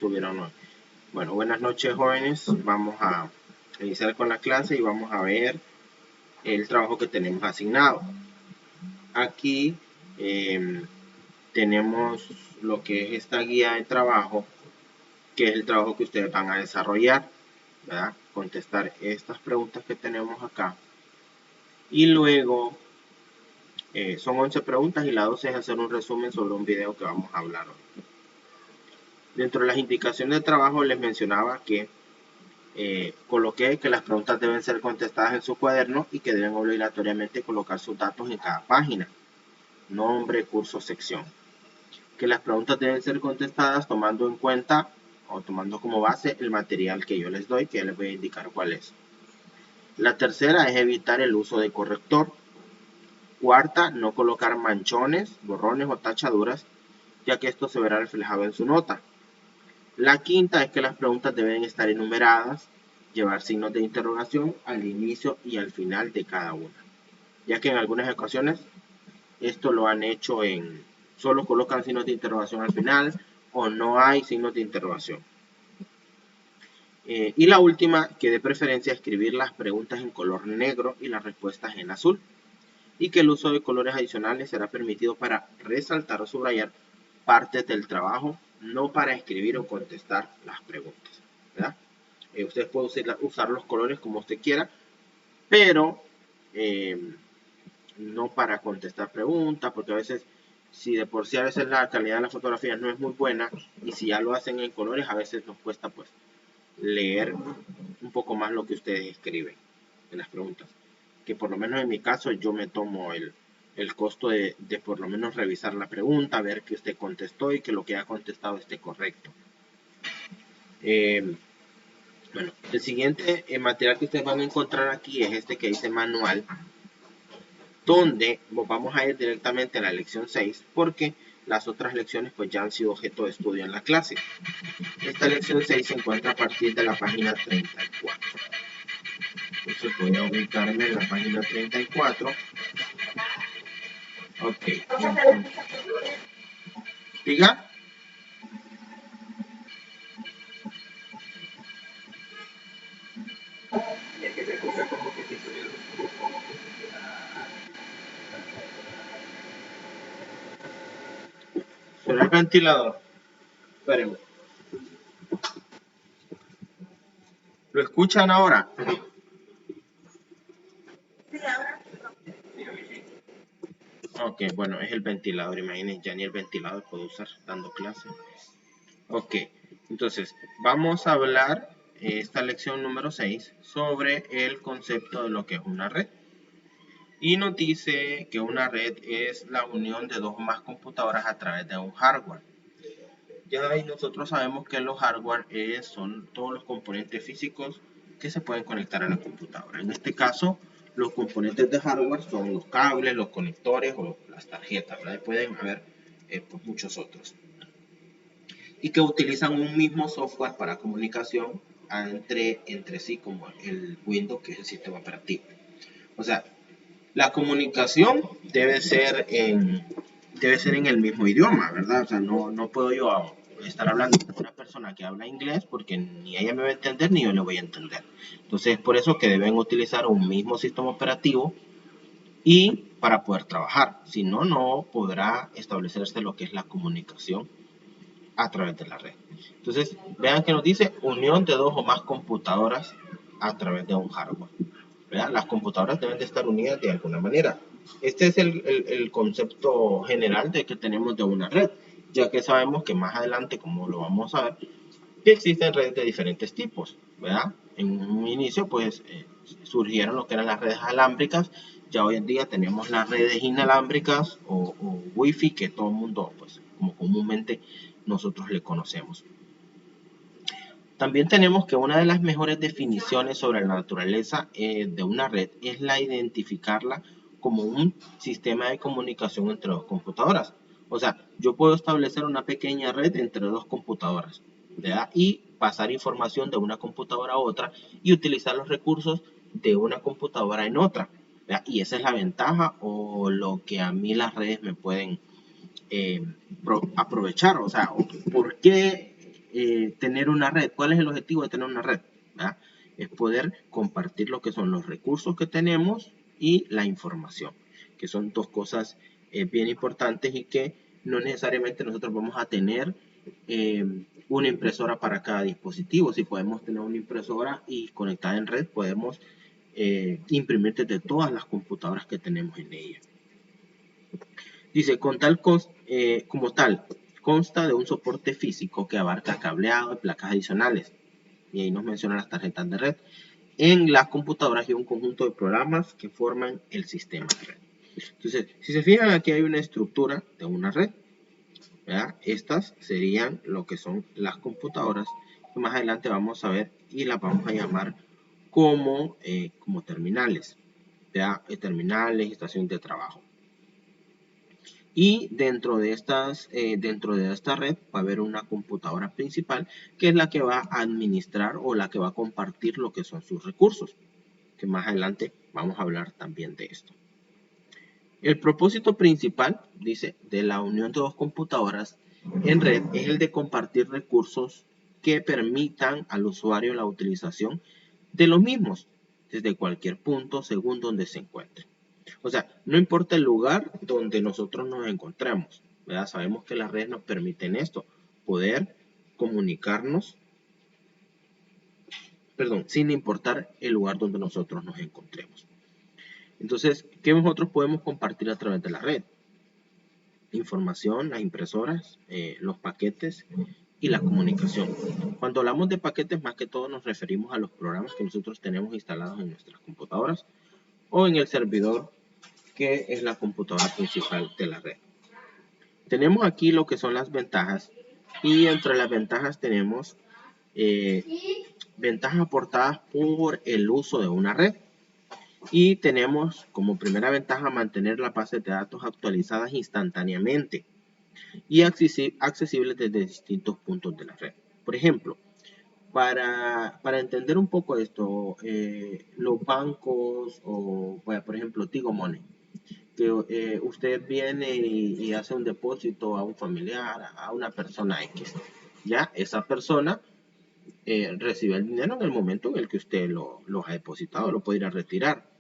Tuvieron hoy. Bueno, buenas noches, jóvenes. Vamos a iniciar con la clase y vamos a ver el trabajo que tenemos asignado. Aquí tenemos lo que es esta guía de trabajo, que es el trabajo que ustedes van a desarrollar, ¿verdad? Contestar estas preguntas que tenemos acá. Y luego son 11 preguntas y la 12 es hacer un resumen sobre un video que vamos a hablar hoy. Dentro de las indicaciones de trabajo les mencionaba que coloqué que las preguntas deben ser contestadas en su cuaderno y que deben obligatoriamente colocar sus datos en cada página, nombre, curso, sección. Que las preguntas deben ser contestadas tomando en cuenta o tomando como base el material que yo les doy, que ya les voy a indicar cuál es. La tercera es evitar el uso de corrector. Cuarta, no colocar manchones, borrones o tachaduras, ya que esto se verá reflejado en su nota. La quinta es que las preguntas deben estar enumeradas, llevar signos de interrogación al inicio y al final de cada una, ya que en algunas ocasiones esto lo han hecho solo colocan signos de interrogación al final o no hay signos de interrogación. Y la última, que de preferencia escribir las preguntas en color negro y las respuestas en azul, y que el uso de colores adicionales será permitido para resaltar o subrayar partes del trabajo, no para escribir o contestar las preguntas, ¿verdad? Usted puede usar los colores como usted quiera, pero no para contestar preguntas, porque a veces, si de por sí a veces la calidad de la fotografía no es muy buena, y si ya lo hacen en colores, a veces nos cuesta pues leer un poco más lo que ustedes escriben en las preguntas. Que por lo menos en mi caso yo me tomo el costo de por lo menos revisar la pregunta, ver que usted contestó y que lo que ha contestado esté correcto. Bueno, el siguiente material que ustedes van a encontrar aquí es este que dice manual, donde vamos a ir directamente a la lección 6, porque las otras lecciones pues ya han sido objeto de estudio en la clase. Esta lección 6 se encuentra a partir de la página 34. Entonces voy a ubicarme en la página 34. Ok. Diga. Será el ventilador. Espérenme. ¿Lo escuchan ahora? Ok, bueno, es el ventilador. Imagínense, ya ni el ventilador puedo usar dando clase. Ok, entonces vamos a hablar esta lección número 6 sobre el concepto de lo que es una red. Y nos dice que una red es la unión de dos o más computadoras a través de un hardware. Ya ahí nosotros sabemos que los hardware son todos los componentes físicos que se pueden conectar a la computadora. En este caso, los componentes de hardware son los cables, los conectores o las tarjetas, ¿verdad? Pueden haber pues muchos otros. Y que utilizan un mismo software para comunicación entre sí, como el Windows, que es el sistema operativo. O sea, la comunicación debe ser en el mismo idioma, ¿verdad? O sea, no puedo yo estar hablando con una persona que habla inglés porque ni ella me va a entender ni yo le voy a entender. Entonces, es por eso que deben utilizar un mismo sistema operativo y para poder trabajar. Si no, no podrá establecerse lo que es la comunicación a través de la red. Entonces, vean que nos dice unión de dos o más computadoras a través de un hardware. ¿Verdad? Las computadoras deben de estar unidas de alguna manera. Este es el concepto general de que tenemos de una red, ya que sabemos que más adelante, como lo vamos a ver, que existen redes de diferentes tipos, ¿verdad? En un inicio, pues, surgieron lo que eran las redes alámbricas. Ya hoy en día tenemos las redes inalámbricas o Wi-Fi, que todo el mundo, pues, como comúnmente nosotros le conocemos. También tenemos que una de las mejores definiciones sobre la naturaleza de una red es la identificarla como un sistema de comunicación entre dos computadoras. O sea, yo puedo establecer una pequeña red entre dos computadoras, ¿verdad? Y pasar información de una computadora a otra y utilizar los recursos de una computadora en otra, ¿verdad? Y esa es la ventaja o lo que a mí las redes me pueden aprovechar. O sea, ¿por qué tener una red. ¿Cuál es el objetivo de tener una red? ¿Verdad? Es poder compartir lo que son los recursos que tenemos y la información, que son dos cosas bien importantes y que no necesariamente nosotros vamos a tener una impresora para cada dispositivo. Si podemos tener una impresora y conectada en red, podemos imprimir desde todas las computadoras que tenemos en ella. Dice, como tal, consta de un soporte físico que abarca cableado y placas adicionales. Y ahí nos menciona las tarjetas de red. En las computadoras y un conjunto de programas que forman el sistema de red. Entonces, si se fijan, aquí hay una estructura de una red, ¿verdad? Estas serían lo que son las computadoras que más adelante vamos a ver y las vamos a llamar como terminales, ¿verdad? Terminales, estaciones de trabajo. Y dentro de esta red va a haber una computadora principal que es la que va a administrar o la que va a compartir lo que son sus recursos, que más adelante vamos a hablar también de esto. El propósito principal, dice, de la unión de dos computadoras en red es el de compartir recursos que permitan al usuario la utilización de los mismos desde cualquier punto según donde se encuentre. O sea, no importa el lugar donde nosotros nos encontremos, ¿verdad? Sabemos que las redes nos permiten esto, poder comunicarnos, sin importar el lugar donde nosotros nos encontremos. Entonces, ¿qué nosotros podemos compartir a través de la red? Información, las impresoras, los paquetes y la comunicación. Cuando hablamos de paquetes, más que todo nos referimos a los programas que nosotros tenemos instalados en nuestras computadoras o en el servidor que es la computadora principal de la red. Tenemos aquí lo que son las ventajas y entre las ventajas tenemos ventajas aportadas por el uso de una red. Y tenemos como primera ventaja mantener las bases de datos actualizadas instantáneamente y accesibles desde distintos puntos de la red. Por ejemplo, para entender un poco esto, los bancos o, por ejemplo, Tigo Money, que usted viene y hace un depósito a un familiar, a una persona X, ya esa persona recibe el dinero en el momento en el que usted lo ha depositado, lo puede ir a retirar.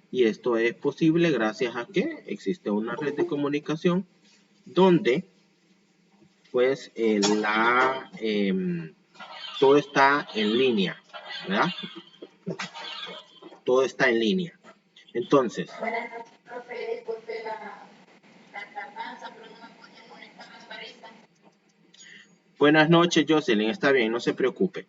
Y esto es posible gracias a que existe una red de comunicación donde pues todo está en línea, ¿verdad? Todo está en línea. Entonces, buenas noches, Jocelyn, está bien, no se preocupe.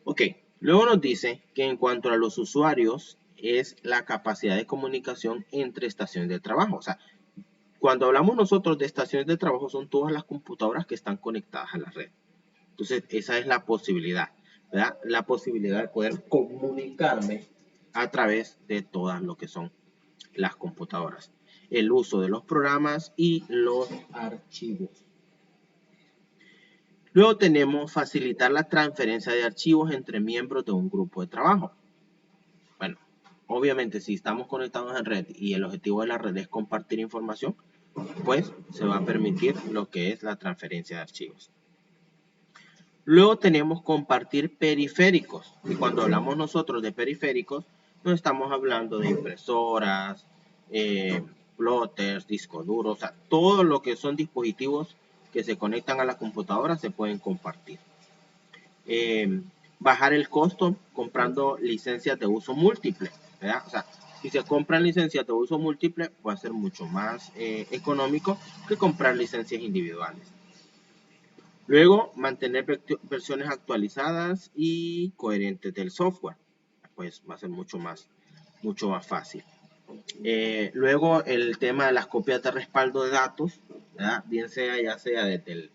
Ok, luego nos dice que en cuanto a los usuarios es la capacidad de comunicación entre estaciones de trabajo. O sea, cuando hablamos nosotros de estaciones de trabajo son todas las computadoras que están conectadas a la red. Entonces, esa es la posibilidad, ¿verdad? La posibilidad de poder comunicarme a través de todas lo que son las computadoras. El uso de los programas y los archivos. Luego tenemos facilitar la transferencia de archivos entre miembros de un grupo de trabajo. Bueno, obviamente si estamos conectados en red y el objetivo de la red es compartir información, pues se va a permitir lo que es la transferencia de archivos. Luego tenemos compartir periféricos. Y cuando hablamos nosotros de periféricos, no estamos hablando de impresoras, plotters, discos duros, o sea, todo lo que son dispositivos que se conectan a la computadora se pueden compartir. Bajar el costo comprando licencias de uso múltiple, ¿verdad? O sea, si se compran licencias de uso múltiple, va a ser mucho más económico que comprar licencias individuales. Luego, mantener versiones actualizadas y coherentes del software. Pues va a ser mucho más fácil. Luego, el tema de las copias de respaldo de datos, ¿verdad? Bien sea ya sea desde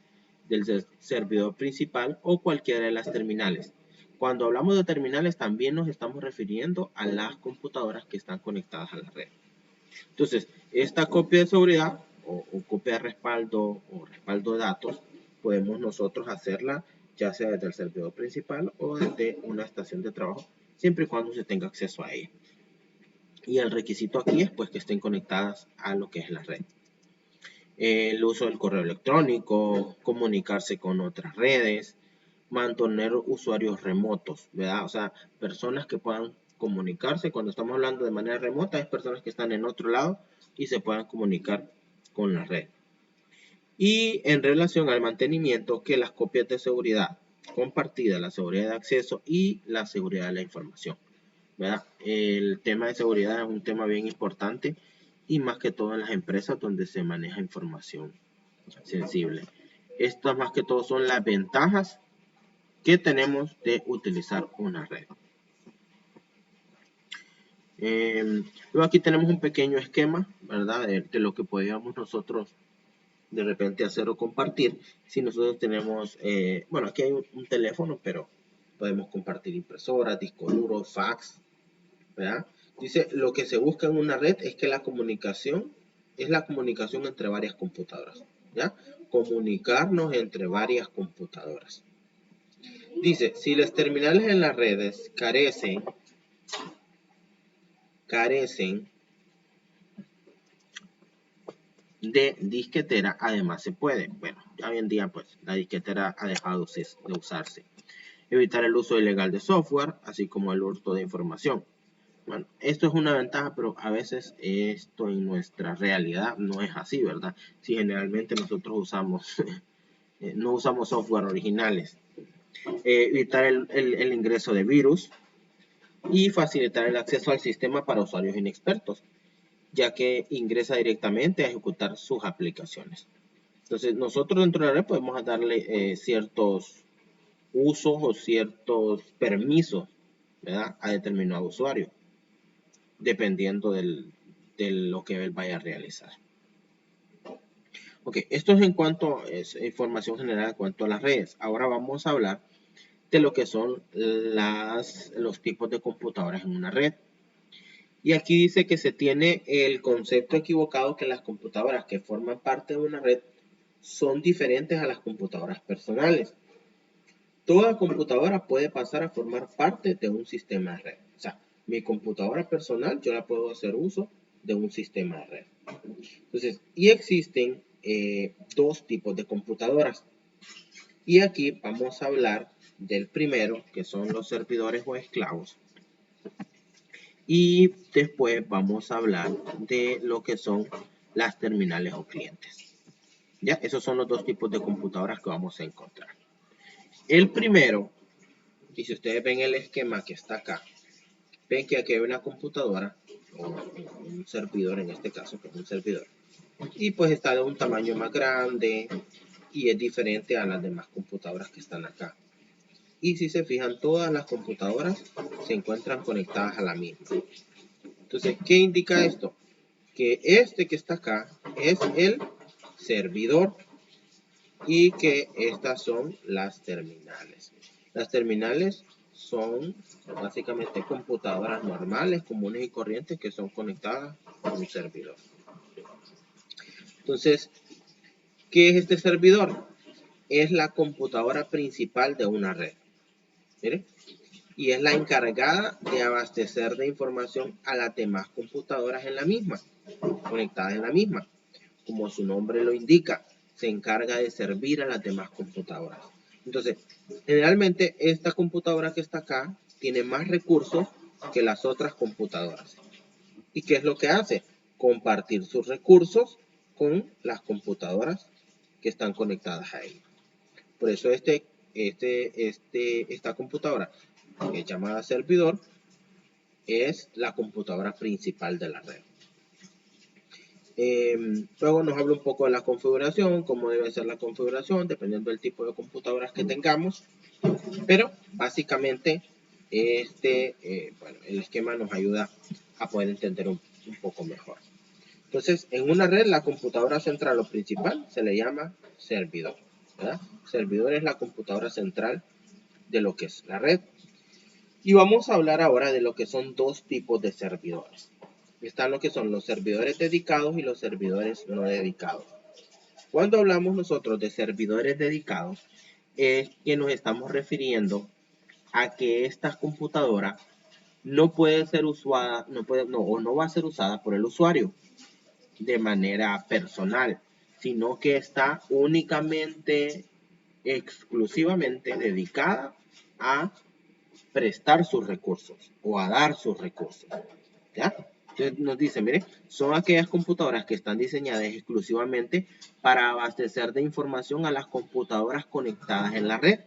del servidor principal o cualquiera de las terminales. Cuando hablamos de terminales, también nos estamos refiriendo a las computadoras que están conectadas a la red. Entonces, esta copia de seguridad o copia de respaldo o respaldo de datos, podemos nosotros hacerla ya sea desde el servidor principal o desde una estación de trabajo, siempre y cuando se tenga acceso a ella. Y el requisito aquí es pues que estén conectadas a lo que es la red. El uso del correo electrónico, comunicarse con otras redes, mantener usuarios remotos, ¿verdad? O sea, personas que puedan comunicarse. Cuando estamos hablando de manera remota, es personas que están en otro lado y se puedan comunicar con la red. Y en relación al mantenimiento, que las copias de seguridad compartidas, la seguridad de acceso y la seguridad de la información, ¿verdad? El tema de seguridad es un tema bien importante y más que todo en las empresas donde se maneja información sensible. Estas más que todo son las ventajas que tenemos de utilizar una red. Luego aquí tenemos un pequeño esquema, ¿verdad? De lo que podríamos nosotros de repente hacer o compartir. Si nosotros tenemos, bueno, aquí hay un teléfono, pero podemos compartir impresoras, discos duros, fax, ¿verdad? Dice, lo que se busca en una red es que la comunicación es la comunicación entre varias computadoras, ¿ya? Comunicarnos entre varias computadoras. Dice, si las terminales en las redes carecen de disquetera, además se puede. Bueno, hoy en día pues la disquetera ha dejado de usarse. Evitar el uso ilegal de software, así como el hurto de información. Bueno, esto es una ventaja, pero a veces esto en nuestra realidad no es así, ¿verdad? Si generalmente nosotros usamos, no usamos software originales. Evitar el ingreso de virus y facilitar el acceso al sistema para usuarios inexpertos, ya que ingresa directamente a ejecutar sus aplicaciones. Entonces, nosotros dentro de la red podemos darle ciertos usos o ciertos permisos, ¿verdad?, a determinado usuario, dependiendo de lo que él vaya a realizar. Ok, esto es en cuanto a información general en cuanto a las redes. Ahora vamos a hablar de lo que son los tipos de computadoras en una red. Y aquí dice que se tiene el concepto equivocado que las computadoras que forman parte de una red son diferentes a las computadoras personales. Toda computadora puede pasar a formar parte de un sistema de red. O sea, mi computadora personal yo la puedo hacer uso de un sistema de red. Entonces, y existen dos tipos de computadoras. Y aquí vamos a hablar del primero, que son los servidores o esclavos. Y después vamos a hablar de lo que son las terminales o clientes. Ya, esos son los dos tipos de computadoras que vamos a encontrar. El primero, y si ustedes ven el esquema que está acá, ven que aquí hay una computadora, o un servidor en este caso, que es un servidor. Y pues está de un tamaño más grande y es diferente a las demás computadoras que están acá. Y si se fijan, todas las computadoras se encuentran conectadas a la misma. Entonces, ¿qué indica esto? Que este que está acá es el servidor y que estas son las terminales. Las terminales son básicamente computadoras normales, comunes y corrientes que son conectadas a un servidor. Entonces, ¿qué es este servidor? Es la computadora principal de una red. ¿Miren? Y es la encargada de abastecer de información a las demás computadoras en la misma, conectadas en la misma. Como su nombre lo indica, se encarga de servir a las demás computadoras. Entonces, generalmente esta computadora que está acá tiene más recursos que las otras computadoras. ¿Y qué es lo que hace? Compartir sus recursos con las computadoras que están conectadas a ella. Por eso esta computadora, que es llamada servidor, es la computadora principal de la red. Luego nos habla un poco de la configuración, cómo debe ser la configuración, dependiendo del tipo de computadoras que tengamos. Pero básicamente bueno, el esquema nos ayuda a poder entender un poco mejor. Entonces, en una red, la computadora central o principal se le llama servidor, ¿verdad? Servidor es la computadora central de lo que es la red. Y vamos a hablar ahora de lo que son dos tipos de servidores. Están lo que son los servidores dedicados y los servidores no dedicados. Cuando hablamos nosotros de servidores dedicados, es que nos estamos refiriendo a que esta computadora no puede ser usada, no va a ser usada por el usuario de manera personal, sino que está únicamente exclusivamente dedicada a prestar sus recursos o a dar sus recursos. ¿Ya? Entonces nos dice, mire, son aquellas computadoras que están diseñadas exclusivamente para abastecer de información a las computadoras conectadas en la red.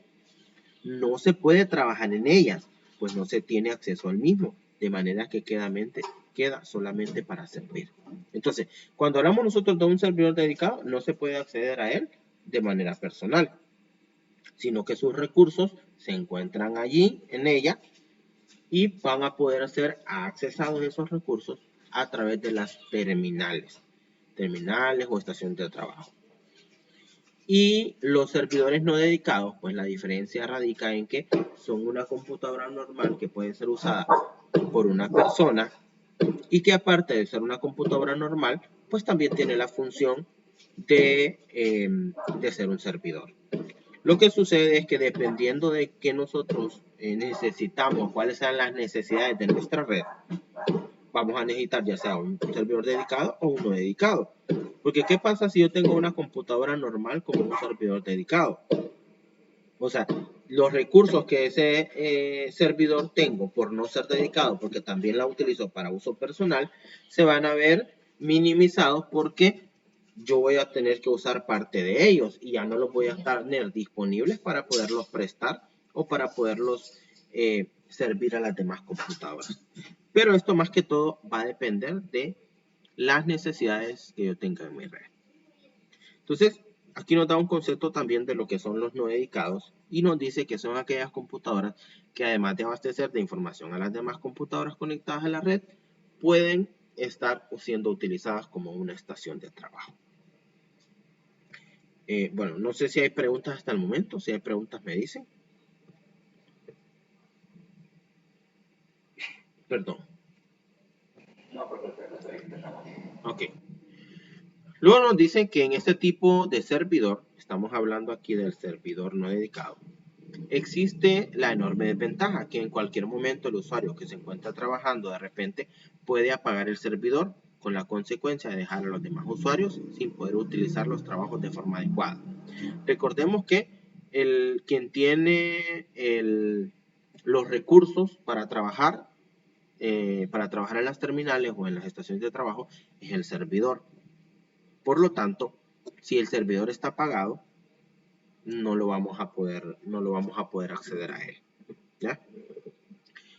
No se puede trabajar en ellas, pues no se tiene acceso al mismo, de manera que queda solamente para servir. Entonces, cuando hablamos nosotros de un servidor dedicado, no se puede acceder a él de manera personal, sino que sus recursos se encuentran allí, en ella, y van a poder ser accesados esos recursos a través de las terminales o estaciones de trabajo. Y los servidores no dedicados, pues la diferencia radica en que son una computadora normal que puede ser usada por una persona y que aparte de ser una computadora normal, pues también tiene la función de ser un servidor. Lo que sucede es que dependiendo de qué nosotros necesitamos, cuáles sean las necesidades de nuestra red, vamos a necesitar ya sea un servidor dedicado o uno dedicado. Porque ¿qué pasa si yo tengo una computadora normal como un servidor dedicado? O sea, los recursos que ese servidor tengo por no ser dedicado, porque también la utilizo para uso personal, se van a ver minimizados porque yo voy a tener que usar parte de ellos y ya no los voy a tener disponibles para poderlos prestar o para poderlos servir a las demás computadoras. Pero esto más que todo va a depender de las necesidades que yo tenga en mi red. Entonces, aquí nos da un concepto también de lo que son los no dedicados y nos dice que son aquellas computadoras que además de abastecer de información a las demás computadoras conectadas a la red, pueden estar siendo utilizadas como una estación de trabajo. Bueno, no sé si hay preguntas hasta el momento. Si hay preguntas, me dicen. Perdón. Ok. Luego nos dicen que en este tipo de servidor, estamos hablando aquí del servidor no dedicado, existe la enorme desventaja que en cualquier momento el usuario que se encuentra trabajando de repente puede apagar el servidor con la consecuencia de dejar a los demás usuarios sin poder utilizar los trabajos de forma adecuada. Recordemos que quien tiene los recursos para trabajar en las terminales o en las estaciones de trabajo es el servidor. Por lo tanto, si el servidor está apagado, no lo vamos a poder acceder a él. ¿Ya?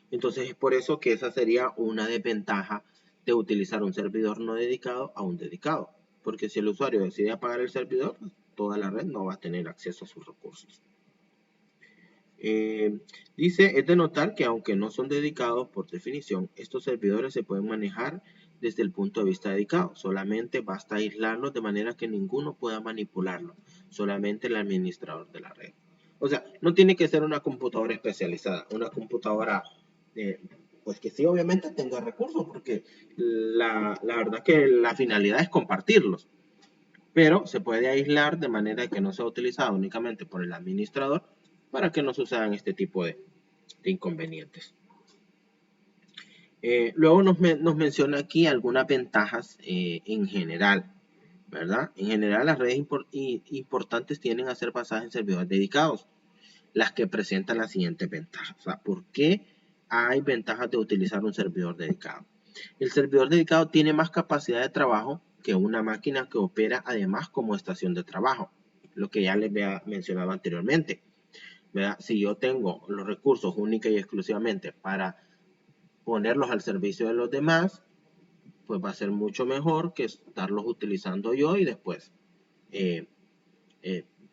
Entonces es por eso que esa sería una desventaja de utilizar un servidor no dedicado a un dedicado. Porque si el usuario decide apagar el servidor, toda la red no va a tener acceso a sus recursos. Dice, es de notar que aunque no son dedicados por definición, estos servidores se pueden manejar desde el punto de vista dedicado. Solamente basta aislarlos de manera que ninguno pueda manipularlo. Solamente el administrador de la red. O sea, no tiene que ser una computadora especializada, una computadora pues que sí obviamente tenga recursos, porque la verdad que la finalidad es compartirlos. Pero se puede aislar de manera que no sea utilizado únicamente por el administrador para que no sucedan este tipo de inconvenientes. Luego nos menciona aquí algunas ventajas en general, ¿verdad? En general las redes importantes tienden a ser basadas en servidores dedicados, las que presentan las siguientes ventajas. O sea, ¿por qué hay ventajas de utilizar un servidor dedicado? El servidor dedicado tiene más capacidad de trabajo que una máquina que opera además como estación de trabajo, lo que ya les había mencionado anteriormente. ¿Verdad? Si yo tengo los recursos única y exclusivamente para ponerlos al servicio de los demás, pues va a ser mucho mejor que estarlos utilizando yo y después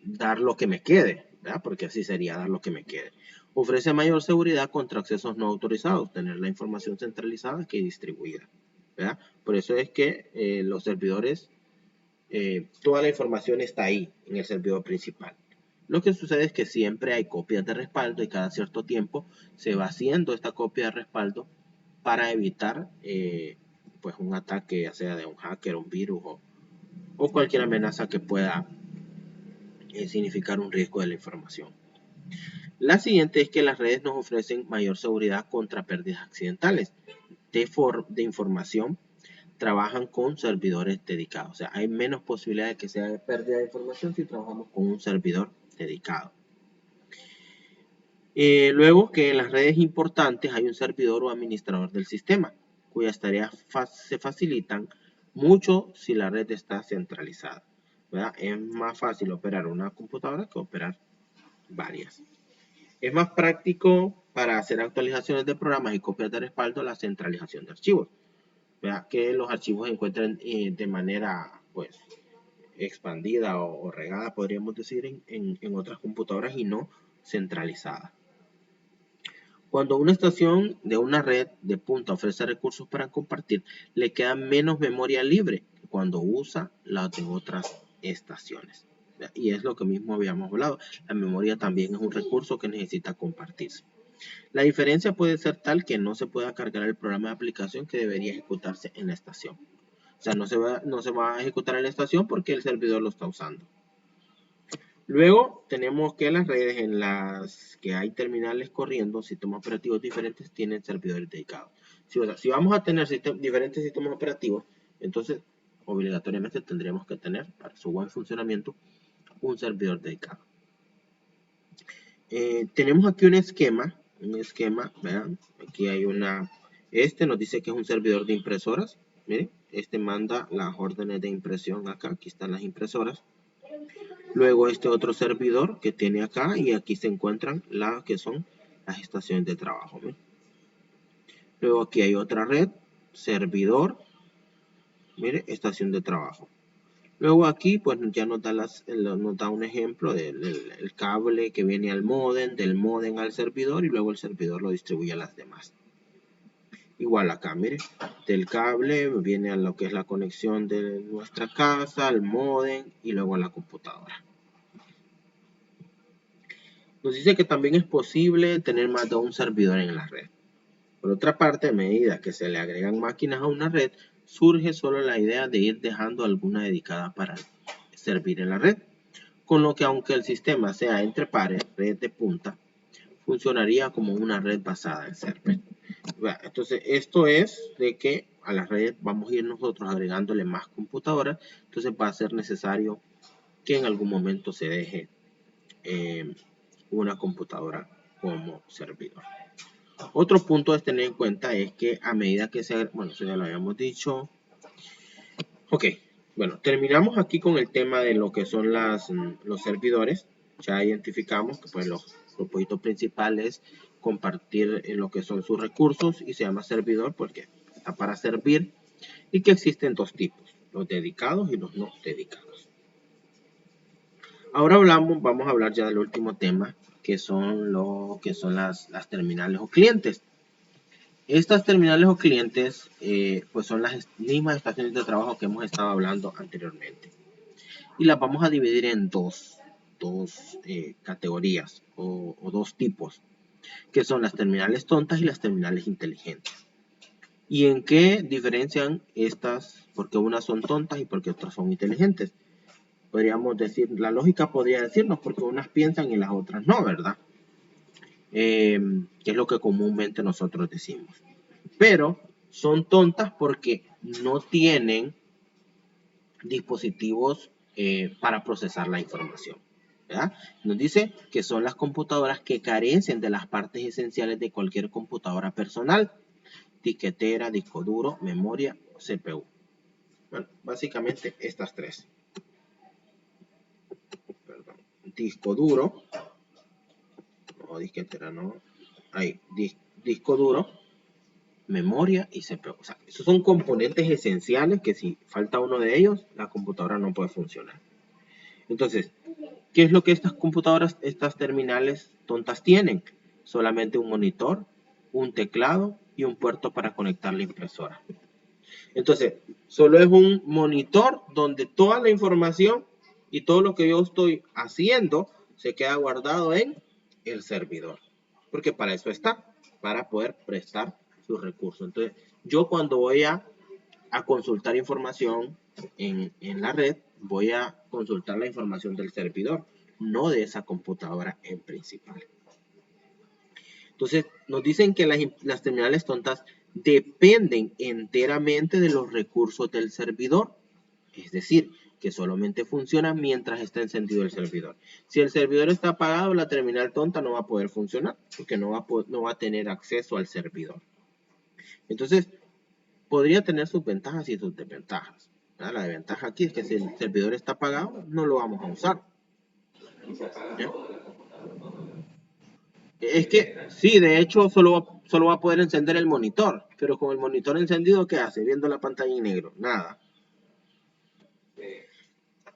dar lo que me quede, ¿verdad? Porque así sería dar lo que me quede. Ofrece mayor seguridad contra accesos no autorizados, tener la información centralizada que distribuida, ¿verdad? Por eso es que los servidores, toda la información está ahí en el servidor principal. Lo que sucede es que siempre hay copias de respaldo y cada cierto tiempo se va haciendo esta copia de respaldo para evitar pues un ataque, ya sea de un hacker, un virus o cualquier amenaza que pueda significar un riesgo de la información. La siguiente es que las redes nos ofrecen mayor seguridad contra pérdidas accidentales de información. Trabajan con servidores dedicados. O sea, hay menos posibilidad de que sea pérdida de información si trabajamos con un servidor dedicado. Luego que en las redes importantes hay un servidor o administrador del sistema, cuyas tareas se facilitan mucho si la red está centralizada, ¿verdad? Es más fácil operar una computadora que operar varias. Es más práctico para hacer actualizaciones de programas y copias de respaldo la centralización de archivos, ¿verdad? Que los archivos se encuentren de manera pues expandida o regada, podríamos decir, en otras computadoras y no centralizada. Cuando una estación de una red de punta ofrece recursos para compartir, le queda menos memoria libre que cuando usa la de otras estaciones. Y es lo que mismo habíamos hablado. La memoria también es un recurso que necesita compartirse. La diferencia puede ser tal que no se pueda cargar el programa de aplicación que debería ejecutarse en la estación. O sea, no se va a ejecutar en la estación porque el servidor lo está usando. Luego tenemos que las redes en las que hay terminales corriendo sistemas operativos diferentes tienen servidores dedicados. Si vamos a tener diferentes sistemas operativos, entonces obligatoriamente tendremos que tener para su buen funcionamiento un servidor dedicado. Tenemos aquí un esquema, vean, aquí hay este nos dice que es un servidor de impresoras, miren, este manda las órdenes de impresión acá, aquí están las impresoras. Luego este otro servidor que tiene acá y aquí se encuentran las que son las estaciones de trabajo. ¿Ven? Luego aquí hay otra red, servidor, mire, estación de trabajo. Luego aquí pues ya nos da un ejemplo del cable que viene al modem, del modem al servidor y luego el servidor lo distribuye a las demás. Igual acá, mire, del cable viene a lo que es la conexión de nuestra casa, al modem y luego a la computadora. Nos dice que también es posible tener más de un servidor en la red. Por otra parte, a medida que se le agregan máquinas a una red, surge solo la idea de ir dejando alguna dedicada para servir en la red. Con lo que aunque el sistema sea entre pares, red de punta, funcionaría como una red basada en Server. Entonces, esto es de que a la red vamos a ir nosotros agregándole más computadoras. Entonces va a ser necesario que en algún momento se deje una computadora como servidor. Otro punto a tener en cuenta es que a medida que bueno, eso ya lo habíamos dicho. Ok, bueno, terminamos aquí con el tema de lo que son los servidores. Ya identificamos que pues los propósitos principales compartir lo que son sus recursos y se llama servidor porque está para servir y que existen dos tipos, los dedicados y los no dedicados. Ahora vamos a hablar ya del último tema, que son las terminales o clientes. Estas terminales o clientes pues son las mismas estaciones de trabajo que hemos estado hablando anteriormente. Y las vamos a dividir en dos categorías o dos tipos, que son las terminales tontas y las terminales inteligentes. ¿Y en qué diferencian estas? Porque unas son tontas y porque otras son inteligentes. Podríamos decir, la lógica podría decirnos porque unas piensan y las otras no, ¿verdad? Que es lo que comúnmente nosotros decimos. Pero son tontas porque no tienen dispositivos para procesar la información, ¿verdad? Nos dice que son las computadoras que carecen de las partes esenciales de cualquier computadora personal: disquetera, disco duro, memoria, CPU. Bueno, básicamente estas tres. Perdón. Disco duro, o disquetera, no. Ahí, disco duro, memoria y CPU. O sea, esos son componentes esenciales que si falta uno de ellos, la computadora no puede funcionar. Entonces, ¿qué es lo que estas terminales tontas tienen? Solamente un monitor, un teclado y un puerto para conectar la impresora. Entonces, solo es un monitor donde toda la información y todo lo que yo estoy haciendo se queda guardado en el servidor. Porque para eso está, para poder prestar sus recursos. Entonces, yo cuando voy a consultar información en la red, voy a consultar la información del servidor, no de esa computadora en principal. Entonces, nos dicen que las terminales tontas dependen enteramente de los recursos del servidor. Es decir, que solamente funciona mientras está encendido el servidor. Si el servidor está apagado, la terminal tonta no va a poder funcionar porque no va a tener acceso al servidor. Entonces, podría tener sus ventajas y sus desventajas. ¿Verdad? La desventaja aquí es que si el servidor está apagado, no lo vamos a usar. ¿Ya? Es que, sí, de hecho, solo va a poder encender el monitor. Pero con el monitor encendido, ¿qué hace? Viendo la pantalla en negro. Nada.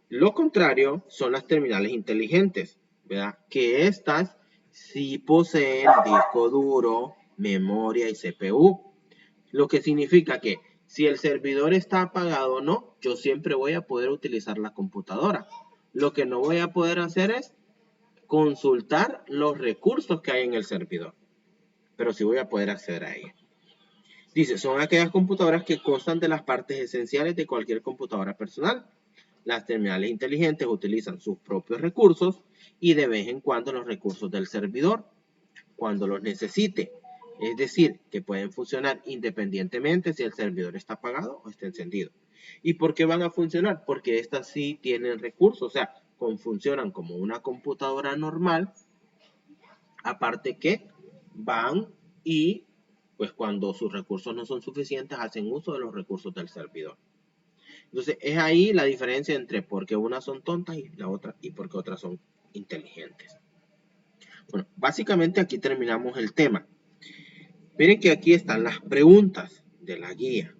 Lo contrario son las terminales inteligentes, ¿verdad? Que estas sí poseen disco duro, memoria y CPU. Lo que significa que si el servidor está apagado o no, yo siempre voy a poder utilizar la computadora. Lo que no voy a poder hacer es consultar los recursos que hay en el servidor. Pero sí voy a poder acceder a ella. Dice, son aquellas computadoras que constan de las partes esenciales de cualquier computadora personal. Las terminales inteligentes utilizan sus propios recursos y de vez en cuando los recursos del servidor cuando los necesite. Es decir, que pueden funcionar independientemente si el servidor está apagado o está encendido. ¿Y por qué van a funcionar? Porque estas sí tienen recursos, o sea, funcionan como una computadora normal, aparte que van y pues cuando sus recursos no son suficientes hacen uso de los recursos del servidor. Entonces es ahí la diferencia entre por qué unas son tontas y la otra y por qué otras son inteligentes. Bueno, básicamente aquí terminamos el tema. Miren que aquí están las preguntas de la guía.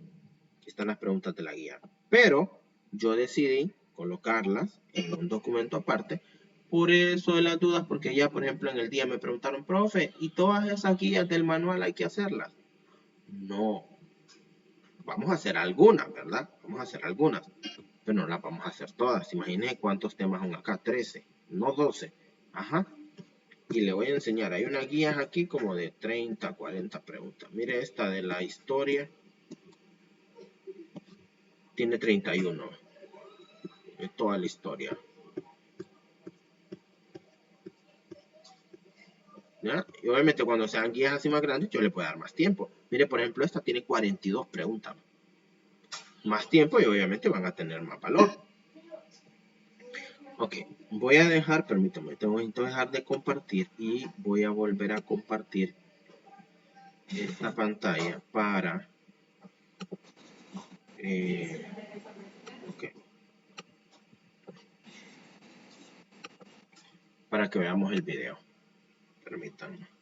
Aquí están las preguntas de la guía. Pero yo decidí colocarlas en un documento aparte. Por eso de las dudas, porque ya, por ejemplo, en el día me preguntaron, profe, ¿y todas esas guías del manual hay que hacerlas? No. Vamos a hacer algunas, ¿verdad? Vamos a hacer algunas. Pero no las vamos a hacer todas. Imagínense cuántos temas son acá. 13, no 12. Ajá. Y le voy a enseñar. Hay unas guías aquí como de 30, 40 preguntas. Mire esta de la historia. Tiene 31. De toda la historia. ¿Ya? Y obviamente cuando sean guías así más grandes, yo le puedo dar más tiempo. Mire, por ejemplo, esta tiene 42 preguntas. Más tiempo y obviamente van a tener más valor. Ok, voy a dejar, permítame, tengo que dejar de compartir y voy a volver a compartir esta pantalla para okay, para que veamos el video. Permítanme.